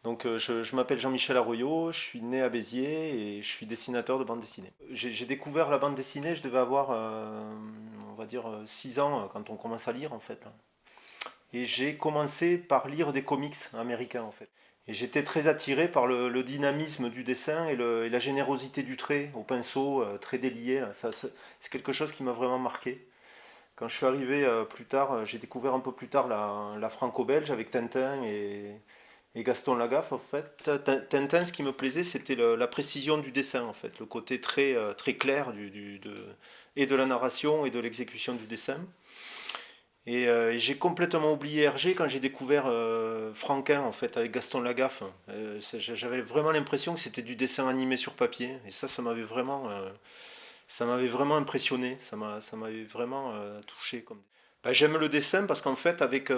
Donc je m'appelle Jean-Michel Arroyo, je suis né à Béziers et je suis dessinateur de bande dessinée. J'ai découvert la bande dessinée, je devais avoir, on va dire, 6 ans quand on commence à lire en fait, là. Et j'ai commencé par lire des comics américains en fait. Et j'étais très attiré par le dynamisme du dessin et la générosité du trait au pinceau, très délié, là. C'est quelque chose qui m'a vraiment marqué. Quand je suis arrivé plus tard, j'ai découvert un peu plus tard la franco-belge avec Tintin et Gaston Lagaffe, en fait. Tintin, ce qui me plaisait, c'était la précision du dessin, en fait, le côté très, très clair et de la narration et de l'exécution du dessin. Et j'ai complètement oublié Hergé quand j'ai découvert Franquin, en fait, avec Gaston Lagaffe. J'avais vraiment l'impression que c'était du dessin animé sur papier. Et ça m'avait vraiment impressionné. Ça m'avait vraiment touché. Ben, j'aime le dessin parce qu'en fait, avec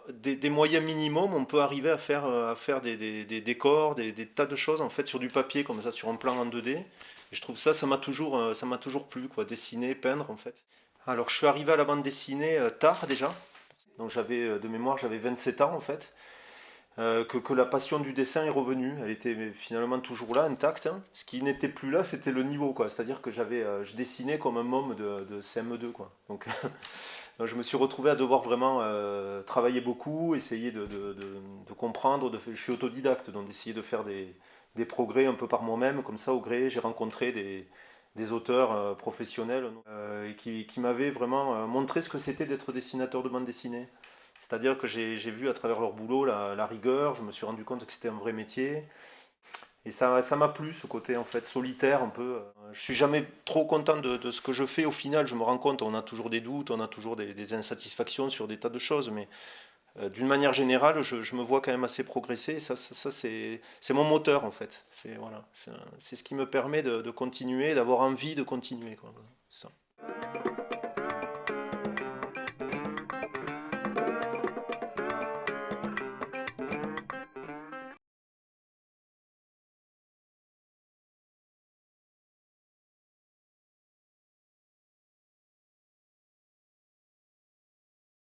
des moyens minimums, on peut arriver à faire des décors, des tas de choses en fait sur du papier comme ça, sur un plan en 2D. Et je trouve ça, ça m'a toujours plu, quoi, dessiner, peindre en fait. Alors, je suis arrivé à la bande dessinée tard déjà. Donc, de mémoire, j'avais 27 ans en fait. Que la passion du dessin est revenue. Elle était finalement toujours là, intacte, hein. Ce qui n'était plus là, c'était le niveau, quoi. C'est-à-dire que je dessinais comme un môme de CM2, quoi. Donc je me suis retrouvé à devoir vraiment travailler beaucoup, essayer de comprendre. Je suis autodidacte, donc d'essayer de faire des progrès un peu par moi-même, comme ça, au gré. J'ai rencontré des auteurs professionnels et qui m'avaient vraiment montré ce que c'était d'être dessinateur de bande dessinée. C'est-à-dire que j'ai vu à travers leur boulot la rigueur, je me suis rendu compte que c'était un vrai métier. Et ça m'a plu, ce côté en fait solitaire un peu. Je suis jamais trop content de ce que je fais. Au final, je me rends compte, on a toujours des doutes, on a toujours des insatisfactions sur des tas de choses, mais d'une manière générale, je me vois quand même assez progresser. Et ça c'est mon moteur en fait. C'est voilà, c'est ce qui me permet de continuer, d'avoir envie de continuer, quoi. Ça.